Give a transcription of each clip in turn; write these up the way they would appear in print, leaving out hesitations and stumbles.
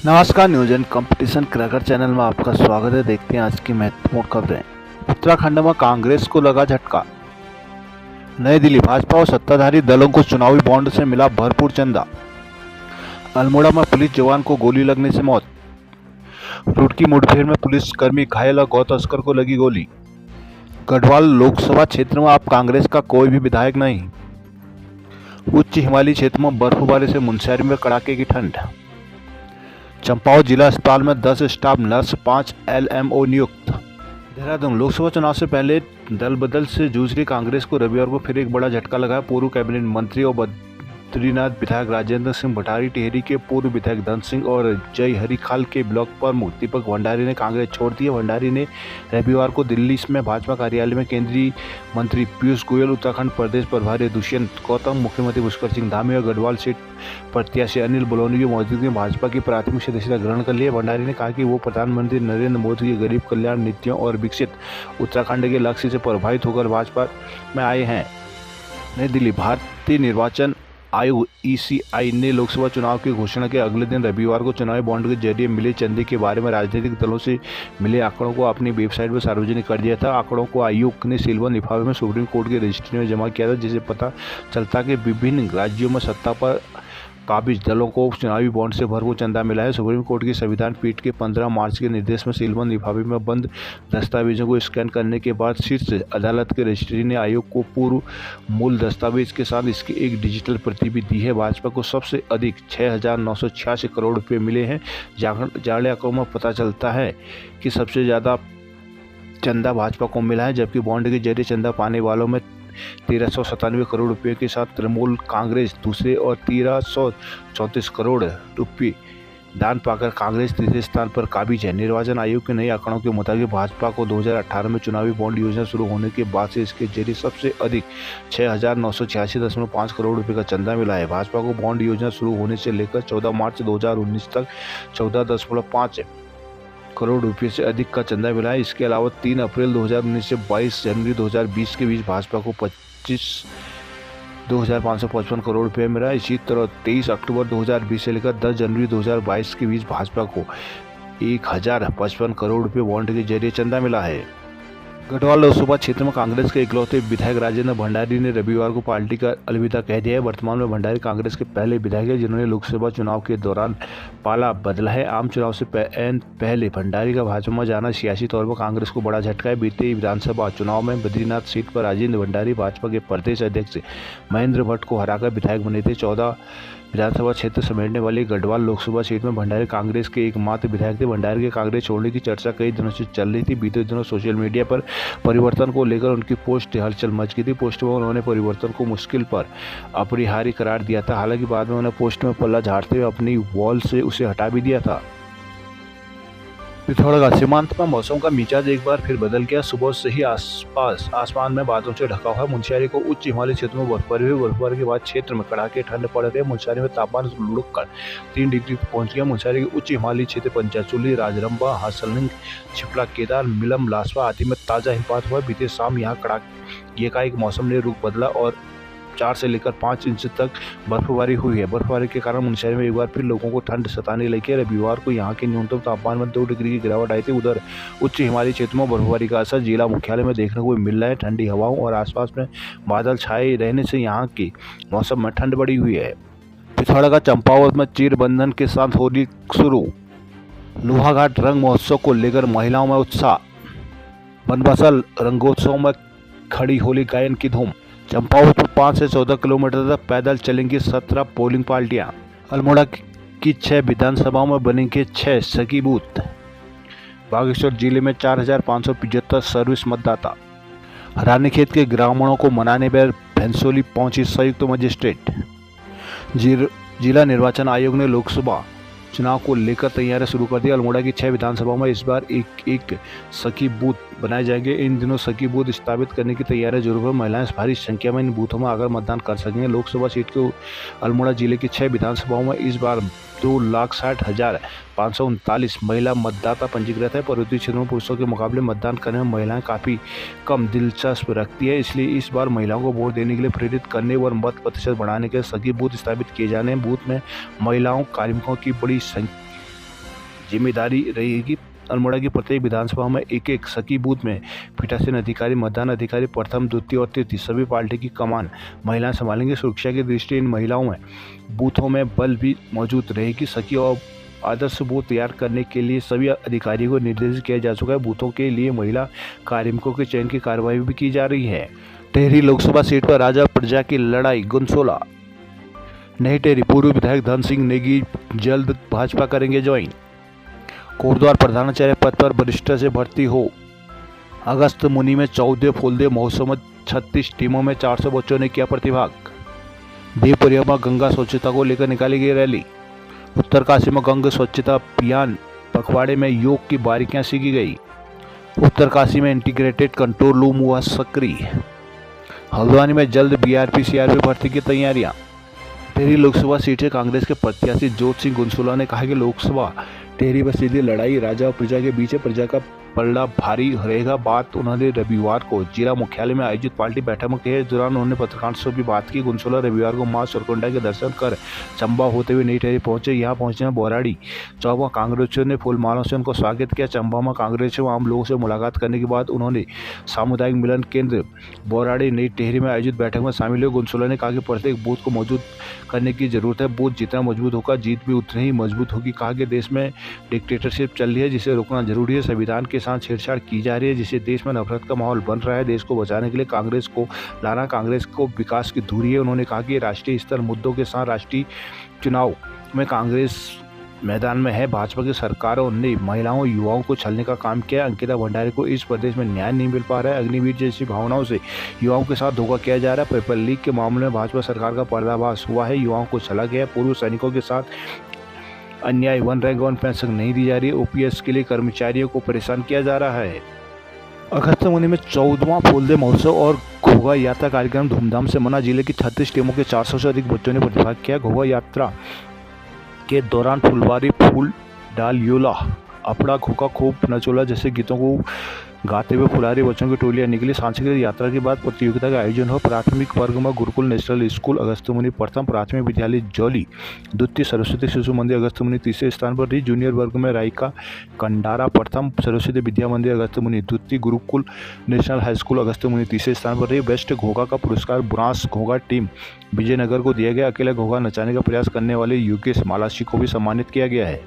नमस्कार, news and competition cracker channel में आपका स्वागत है। देखते हैं आज की महत्वपूर्ण खबरें। उत्तराखंड में कांग्रेस को लगा झटका। नई दिल्ली, भाजपा और सत्ताधारी दलों को चुनावी बॉन्ड से मिला भरपूर चंदा। अल्मोड़ा में पुलिस जवान को गोली लगने से मौत। रुड़की मुठभेड़ में पुलिसकर्मी घायल और गौ तस्कर को लगी गोली। गढ़वाल लोकसभा क्षेत्र में अब कांग्रेस का कोई भी विधायक नहीं। उच्च हिमालयी क्षेत्र में बर्फबारी से मुनस्यारी में कड़ाके की ठंड। चंपावत जिला अस्पताल में 10 स्टाफ नर्स 5 LMO नियुक्त। देहरादून, लोकसभा चुनाव से पहले दल बदल से जूझ रही कांग्रेस को रविवार को फिर एक बड़ा झटका लगा। पूर्व कैबिनेट मंत्री और बद्रीनाथ विधायक राजेंद्र सिंह भटारी टिहरी के पूर्व विधायक धन सिंह और जय हरीखाल के ब्लॉक प्रमुख दीपक भंडारी ने कांग्रेस छोड़ दी है। भंडारी ने रविवार को दिल्ली में भाजपा कार्यालय में केंद्रीय मंत्री पीयूष गोयल, उत्तराखंड प्रदेश प्रभारी दुष्यंत गौतम, मुख्यमंत्री पुष्कर सिंह धामी और गढ़वाल सीट प्रत्याशी अनिल बलूनी की मौजूदगी में भाजपा की प्राथमिक सदस्यता ग्रहण कर लिया। भंडारी ने कहा कि वो प्रधानमंत्री नरेंद्र मोदी की गरीब कल्याण नीतियों और विकसित उत्तराखंड के लक्ष्य से प्रभावित होकर भाजपा में आए हैं। नई दिल्ली, भारतीय निर्वाचन आयोग ECI ने लोकसभा चुनाव की घोषणा के अगले दिन रविवार को चुनावी बॉन्ड के जरिए मिले चंदे के बारे में राजनीतिक दलों से मिले आंकड़ों को अपनी वेबसाइट पर सार्वजनिक कर दिया था। आंकड़ों को आयोग ने सिल्वर लिफाफे में सुप्रीम कोर्ट के रजिस्ट्री में जमा किया था, जिससे पता चलता कि विभिन्न राज्यों में सत्ता पर काबिज दलों को चुनावी बॉन्ड से भरपूर चंदा मिला है। सुप्रीम कोर्ट की संविधान पीठ के 15 मार्च के निर्देश में सिल्वर लिफाफे में बंद दस्तावेजों को स्कैन करने के बाद शीर्ष अदालत के रजिस्ट्री ने आयोग को पूर्व मूल दस्तावेज के साथ इसकी एक डिजिटल प्रति भी दी है। भाजपा को सबसे अधिक 6,986 करोड़ रुपये मिले हैं। जाड़े आंकड़ों में पता चलता है कि सबसे ज़्यादा चंदा भाजपा को मिला है, जबकि बॉन्ड के जरिए चंदा पाने वालों में 1397 करोड़ रुपए के साथ तृणमूल कांग्रेस दूसरे और 1334 करोड़ रुपए दान पाकर कांग्रेस तीसरे स्थान पर काबिज है। निर्वाचन आयोग के नए आंकड़ों के मुताबिक भाजपा को 2018 में चुनावी बॉन्ड योजना शुरू होने के बाद से इसके जरिए सबसे अधिक 6,986.5 करोड़ रुपए का चंदा मिला है। भाजपा को बॉन्ड योजना शुरू होने से लेकर 14 मार्च 2019 तक 14.5 करोड़ रुपए से अधिक का चंदा मिला है। इसके अलावा 3 अप्रैल 2019 से 22 जनवरी 2020 के बीच भाजपा को 2,555 करोड़ रुपए मिला। इसी तरह 23 अक्टूबर 2020 से लेकर 10 जनवरी 2022 के बीच भाजपा को 1,055 करोड़ रुपए बॉन्ड के जरिए चंदा मिला है। गढ़वाल लोकसभा क्षेत्र में कांग्रेस के इकलौते विधायक राजेंद्र भंडारी ने रविवार को पार्टी का अलविदा कह दिया है। वर्तमान में भंडारी कांग्रेस के पहले विधायक हैं जिन्होंने लोकसभा चुनाव के दौरान पाला बदला है। आम चुनाव से पहले भंडारी का भाजपा में जाना सियासी तौर पर कांग्रेस को बड़ा झटका है। बीते विधानसभा चुनाव में बद्रीनाथ सीट पर राजेंद्र भंडारी भाजपा के प्रदेश अध्यक्ष महेंद्र भट्ट को हराकर विधायक बने थे। 14 विधानसभा क्षेत्र समेटने वाली गढ़वाल लोकसभा सीट में भंडारी कांग्रेस के एकमात्र विधायक थे। भंडारी के कांग्रेस छोड़ने की चर्चा कई दिनों से चल रही थी। बीते दिनों सोशल मीडिया पर परिवर्तन को लेकर उनकी पोस्ट हलचल मच गई थी। पोस्ट में उन्होंने परिवर्तन को मुश्किल पर अपरिहार्य करार दिया था। हालांकि बाद में उन्होंने पोस्ट में पल्ला झाड़ते हुए अपनी वॉल से उसे हटा भी दिया था। पिथौरागढ़, सीमांत पर मौसम का मिजाज एक बार फिर बदल गया। सुबह से ही आसमान में बादलों से ढका हुआ मुनस्यारी को उच्च हिमालयी क्षेत्र में बर्फबारी हुई। बर्फबारी के बाद क्षेत्र में कड़ाके ठंड पड़ रही है। मुनस्यारी में तापमान लुढ़ककर 3 डिग्री पहुंच गया। मुनस्यारी के उच्च हिमालयी क्षेत्र पंचाचूली, राजरंभा, हासलिंग, छिपला, केदार, मिलम, लासवा आदि में ताज़ा हिमपात हुआ। बीते शाम यहाँ कड़ाके एकाएक मौसम ने रुख बदला और 4 से लेकर 5 इंच तक बर्फबारी हुई है। बर्फबारी के कारण मुनस्यारी में एक बार फिर लोगों को ठंड सताने लगी है। रविवार को यहाँ के न्यूनतम तापमान में 2 डिग्री की गिरावट आई थी। उधर उच्च हिमालयी क्षेत्र में बर्फबारी का असर जिला मुख्यालय में देखने को मिल रहा है। ठंडी हवाओं और आसपास में बादल छाए रहने से यहाँ की मौसम में ठंड बढ़ी हुई है। पिथौरागढ़ चंपावत में चीर बंधन के साथ होली शुरू। लोहाघाट रंग महोत्सव को लेकर महिलाओं में उत्साह। बनबसा रंगोत्सव में खड़ी होली गायन की धूम। चंपावत में 5 से 14 किलोमीटर तक पैदल चलेंगी 17 पोलिंग पार्टियां। अल्मोड़ा की 6 विधानसभाओं में बनेंगे 6 सखी बूथ। बागेश्वर जिले में 4,575 सर्विस मतदाता। रानीखेत के ग्रामीणों को मनाने पर भैंसोली पहुंची संयुक्त मजिस्ट्रेट। जिला निर्वाचन आयोग ने लोकसभा चुनाव को लेकर तैयारियां शुरू कर दी। अल्मोड़ा की 6 विधानसभाओं में इस बार एक सखी बूथ बनाए जाएंगे। इन दिनों सखी बूथ स्थापित करने की तैयारियां जरूर है। महिलाएं भारी संख्या में इन बूथों में आकर मतदान कर सकेंगे। लोकसभा सीट के अल्मोड़ा जिले की 6 विधानसभाओं में इस बार 2,60,539 महिला मतदाता पंजीकृत है। पर्वतीय क्षेत्रों में पुरुषों के मुकाबले मतदान करने में महिलाएं काफ़ी कम दिलचस्प रखती है। इसलिए इस बार महिलाओं को वोट देने के लिए प्रेरित करने और मत प्रतिशत बढ़ाने के सखी बूथ स्थापित किए जाने हैं। बूथ में महिलाओं कार्मिकों की बड़ी जिम्मेदारी रहेगी। अल्मोड़ा की प्रत्येक विधानसभा में एक एक सखी बूथ में पीठासीन अधिकारी, मतदान अधिकारी प्रथम, द्वितीय और तृतीय सभी पार्टी की कमान महिलाएं संभालेंगी। सुरक्षा की दृष्टि इन महिलाओं में बूथों में बल भी मौजूद रहेगी। सखी और आदर्श बूथ तैयार करने के लिए सभी अधिकारियों को निर्देशित किया जा चुका है। बूथों के लिए महिला कार्मिकों के चयन की कार्रवाई भी की जा रही है। टेहरी लोकसभा सीट पर राजा प्रजा की लड़ाई, गुनसोला। नहीं टेहरी पूर्व विधायक धन सिंह नेगी जल्द भाजपा करेंगे ज्वाइन। कोटद्वार प्रधानाचार्य पद पर वरिष्ठ से भर्ती हो। अगस्त मुनि में 14 फूलदेव महोत्सव में 36 टीमों में 400 बच्चों ने किया प्रतिभाग। देव परिक्रमा गंगा स्वच्छता को लेकर निकाली गई रैली। उत्तरकाशी में गंगा स्वच्छता अभियान, पखवाड़े में योग की बारीकियां सीखी गई। उत्तरकाशी में इंटीग्रेटेड कंट्रोल रूम हुआ सक्रिय। हल्द्वानी में जल्द बीआरपी सीआरपी भर्ती की तैयारियां। टेहरी लोकसभा सीट से कांग्रेस के प्रत्याशी जोत सिंह गुनसोला ने कहा कि लोकसभा टेहरी पर सीधी लड़ाई राजा और प्रजा के बीच है। प्रजा का पलड़ा भारी रहेगा। बात उन्होंने रविवार को जिला मुख्यालय में आयोजित पार्टी बैठक में कही। इस दौरान उन्होंने पत्रकारों से भी बात की। गुनसोला रविवार को मां सुरकुंडा के दर्शन कर चंबा होते हुए नई टेहरी पहुंचे। यहाँ पहुंचने में बोराड़ी चौक में कांग्रेसियों ने फूलमालों से उनको स्वागत किया। चंबा में कांग्रेसियों आम लोगों से मुलाकात करने के बाद उन्होंने सामुदायिक मिलन केंद्र बोराड़ी नई टेहरी में आयोजित बैठक में शामिल हुए। गुनसोला ने कहा कि प्रत्येक बूथ को मौजूद करने की जरूरत है। बूथ जितना मजबूत होगा, जीत भी उतनी ही मजबूत होगी। कहा कि देश में डिक्टेटरशिप चल रही है, जिसे रोकना जरूरी है। संविधान के साथ छेड़छाड़ की जा रही है, जिससे देश में नफरत का माहौल बन रहा है। देश को बचाने के लिए कांग्रेस को लाना कांग्रेस को विकास की धुरी है। उन्होंने कहा कि राष्ट्रीय स्तर मुद्दों के साथ राष्ट्रीय चुनाव में कांग्रेस मैदान में है। भाजपा की सरकारों ने महिलाओं युवाओं को छलने का काम किया। अंकिता भंडारी को इस प्रदेश में न्याय नहीं मिल पा रहा है। अग्निवीर जैसी भावनाओं से युवाओं के साथ धोखा किया जा रहा है। पेपर लीक के मामले में भाजपा सरकार का पर्दाफाश हुआ है। युवाओं को छला गया। पूर्व सैनिकों के साथ अन्याय, 1 रैंक 1 पेंशन नहीं दी जा रही है। ओपीएस के लिए कर्मचारियों को परेशान किया जा रहा है। अगस्त मुनि में 14वां फूलदेव महोत्सव और घोघा यात्रा कार्यक्रम धूमधाम से मना। जिले की 36 टीमों के 400 से अधिक बच्चों ने प्रतिभाग किया। घोघा यात्रा के दौरान फुलवारी, फूल डाल योला, अपड़ा खोखा, खूब नचोला जैसे गीतों को गाते हुए फुलारी बच्चों की टोलियां निकली। सांस्कृतिक यात्रा के बाद प्रतियोगिता का आयोजन हुआ। प्राथमिक वर्ग में गुरुकुल नेशनल स्कूल अगस्त्यमुनि प्रथम, प्राथमिक विद्यालय जौली द्वितीय, सरस्वती शिशु मंदिर अगस्त्यमुनि तीसरे स्थान पर रही। जूनियर वर्ग में रायका कंडारा प्रथम, सरस्वती विद्या मंदिर अगस्त्यमुनि द्वितीय, Gurukul national high school Agastyamuni तीसरे स्थान पर रही। बेस्ट घोघा का पुरस्कार बुरांस घोघा टीम विजयनगर को दिया गया। अकेला घोघा नचाने का प्रयास करने वाले योगेश मालाशी को भी सम्मानित किया गया है।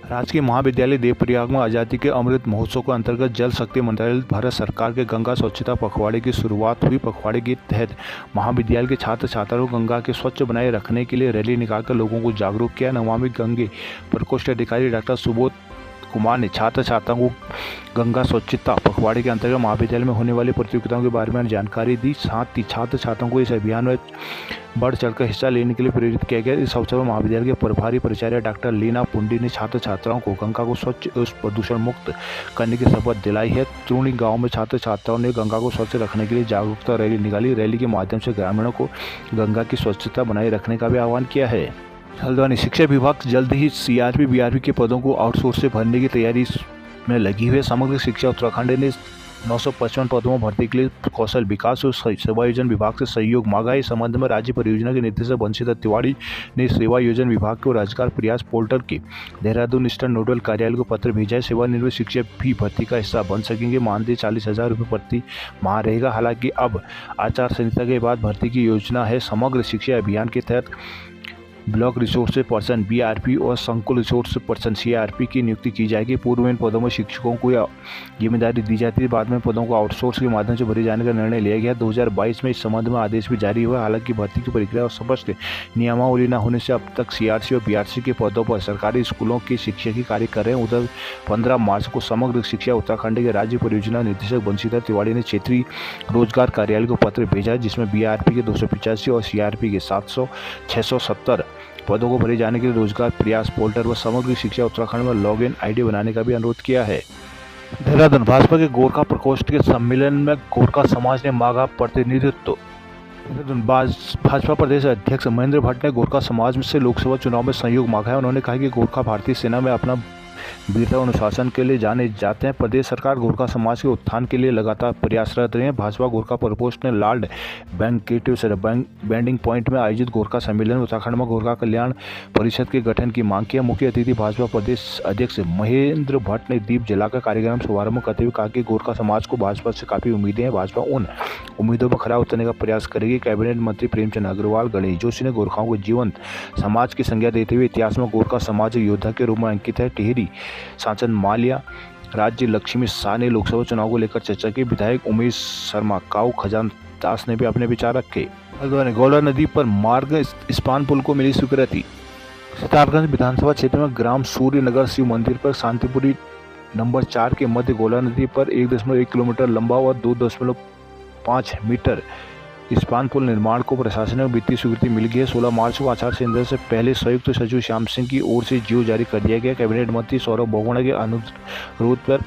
राजकीय महाविद्यालय देवप्रयाग में आज़ादी के अमृत महोत्सव के अंतर्गत जल शक्ति मंत्रालय भारत सरकार के गंगा स्वच्छता पखवाड़े की शुरुआत हुई। पखवाड़े के तहत महाविद्यालय के छात्र छात्राओं को गंगा के स्वच्छ बनाए रखने के लिए रैली निकालकर लोगों को जागरूक किया। नमामि गंगे प्रकोष्ठ अधिकारी डॉक्टर सुबोध कुमार ने छात्र छात्राओं को गंगा स्वच्छता पखवाड़े के अंतर्गत महाविद्यालय में होने वाली प्रतियोगिताओं के बारे में जानकारी दी। साथ ही छात्र छात्राओं को इस अभियान में बढ़ चढ़कर हिस्सा लेने के लिए प्रेरित किया गया। इस अवसर पर महाविद्यालय के प्रभारी प्राचार्य डॉक्टर लीना पुंडी ने छात्र छात्राओं को गंगा को स्वच्छ और प्रदूषण मुक्त करने की शपथ दिलाई है। त्रूणी गांव में छात्र छात्राओं ने गंगा को स्वच्छ रखने के लिए जागरूकता रैली निकाली। रैली के माध्यम से ग्रामीणों को गंगा की स्वच्छता बनाए रखने का भी आह्वान किया है। हल्द्वानी शिक्षा विभाग जल्द ही सीआरपी बीआरपी के पदों को आउटसोर्स से भरने की तैयारी में लगी हुई है। समग्र शिक्षा उत्तराखंड ने 955 पदों में भर्ती के लिए कौशल विकास और सेवा योजन विभाग से सहयोग मांगा है। इस संबंध में राज्य परियोजना के निदेशक बंशीधर तिवारी ने सेवा योजन विभाग को रोजगार प्रयास पोर्टल के देहरादून स्टेट नोडल कार्यालय को पत्र भेजा है। सेवानिवृत्त शिक्षक भी भर्ती का हिस्सा बन सकेंगे। मानदेय 40,000 रुपये प्रति माह रहेगा। हालांकि अब आचार संहिता के बाद भर्ती की योजना है। समग्र शिक्षा अभियान के तहत ब्लॉक रिसोर्स पर्सन बीआरपी और संकुल रिसोर्स पर्सन सीआरपी की नियुक्ति की जाएगी। पूर्व में इन पदों में शिक्षकों को यह जिम्मेदारी दी जाती है। बाद में पदों को आउटसोर्स के माध्यम से भरे जाने का निर्णय लिया गया। 2022 में इस संबंध में आदेश भी जारी हुआ। हालांकि भर्ती की प्रक्रिया और स्पष्ट नियमावली न होने से अब तक सीआरसी और बीआरसी के पदों पर सरकारी स्कूलों के शिक्षक ही कार्य कर रहे हैं। उधर 15 मार्च को समग्र शिक्षा उत्तराखंड के राज्य परियोजना निदेशक बंशीधर तिवारी ने क्षेत्रीय रोजगार कार्यालय को पत्र भेजा, जिसमें बीआरपी के 285 और सीआरपी के 670 पदों को भरे जाने के लिए रोजगार प्रयास पोर्टल व समग्र शिक्षा उत्तराखंड में लॉगिन आईडी बनाने का भी अनुरोध किया है। देहरादून भाजपा के गोरखा प्रकोष्ठ के सम्मेलन में गोरखा समाज ने मांगा प्रतिनिधित्व। भाजपा प्रदेश अध्यक्ष महेंद्र भट्ट ने गोरखा समाज से लोकसभा चुनाव में सहयोग मांगा है। उन्होंने कहा कि गोरखा भारतीय सेना में अपना वीरता और अनुशासन के लिए जाने जाते हैं। प्रदेश सरकार गोरखा समाज के उत्थान के लिए लगातार प्रयासरत रही है। भाजपा गोरखा प्रकोष्ठ ने लॉर्ड बैंकेटिव बैंडिंग पॉइंट में आयोजित गोरखा सम्मेलन में उत्तराखंड में गोरखा कल्याण परिषद के गठन की मांग की। मुख्य अतिथि भाजपा प्रदेश अध्यक्ष महेंद्र भट्ट ने दीप जलाकर कार्यक्रम शुभारंभ करते हुए कहा कि गोरखा समाज को भाजपा से काफी उम्मीदें हैं। भाजपा उन उम्मीदों पर खरा उतरने का प्रयास करेगी। कैबिनेट मंत्री प्रेमचंद अग्रवाल गणेश जोशी ने गोरखाओं को जीवंत समाज की संज्ञा देते हुए इतिहास में गोरखा समाज योद्धा के रूप में अंकित है। टिहरी सांसद माल्या राज्य लक्ष्मी शाह ने लोकसभा चुनाव को लेकर चर्चा की। विधायक उमेश शर्मा काऊ खजान दास ने भी अपने विचार रखे। गौला नदी पर मार्ग स्पान पुल को मिली स्वीकृति। सितारगंज विधानसभा क्षेत्र में ग्राम सूर्य नगर शिव मंदिर पर शांतिपुरी नंबर 4 के मध्य गौला नदी पर 1.1 किलोमीटर लंबा और 2.5 मीटर स्पान पुल निर्माण को प्रशासन में वित्तीय स्वीकृति मिल गई है। 16 मार्च को आचार संहिता से पहले संयुक्त सचिव श्याम सिंह की ओर से जीओ जारी कर दिया गया। कैबिनेट मंत्री सौरभ बोगोना के अनुरोध पर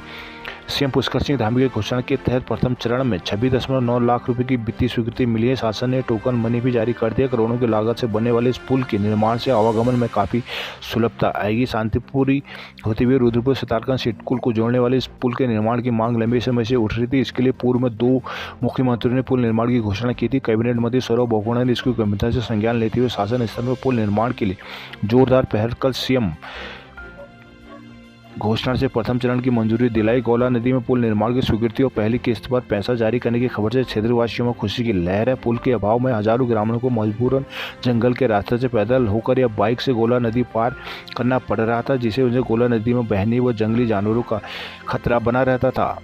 सीएम पुष्कर सिंह धामी की घोषणा के तहत प्रथम चरण में 26.9 लाख रुपए की वित्तीय स्वीकृति मिली है। शासन ने टोकन मनी भी जारी कर दिया। करोड़ों की लागत से बनने वाले इस पुल के निर्माण से आवागमन में काफी सुलभता आएगी। शांतिपुरी होते हुए रुद्रपुर सितारगंज सिडकुल को जोड़ने वाले इस पुल के निर्माण की मांग लंबे समय से उठ रही थी। इसके लिए पूर्व में 2 मुख्यमंत्रियों ने पुल निर्माण की घोषणा की थी। कैबिनेट मंत्री सौरभ बोगोना ने इसकी गंभीरता से संज्ञान लेते हुए शासन स्तर पर पुल निर्माण के लिए जोरदार पहल कल सीएम घोषणा से प्रथम चरण की मंजूरी दिलाई। गौला नदी में पुल निर्माण की स्वीकृति और पहली किस्त पर पैसा जारी करने की खबर से क्षेत्रवासियों में खुशी की लहर है। पुल के अभाव में हजारों ग्रामीणों को मजबूरन जंगल के रास्ते से पैदल होकर या बाइक से गौला नदी पार करना पड़ रहा था, जिससे उन्हें गौला नदी में बहने व जंगली जानवरों का खतरा बना रहता था।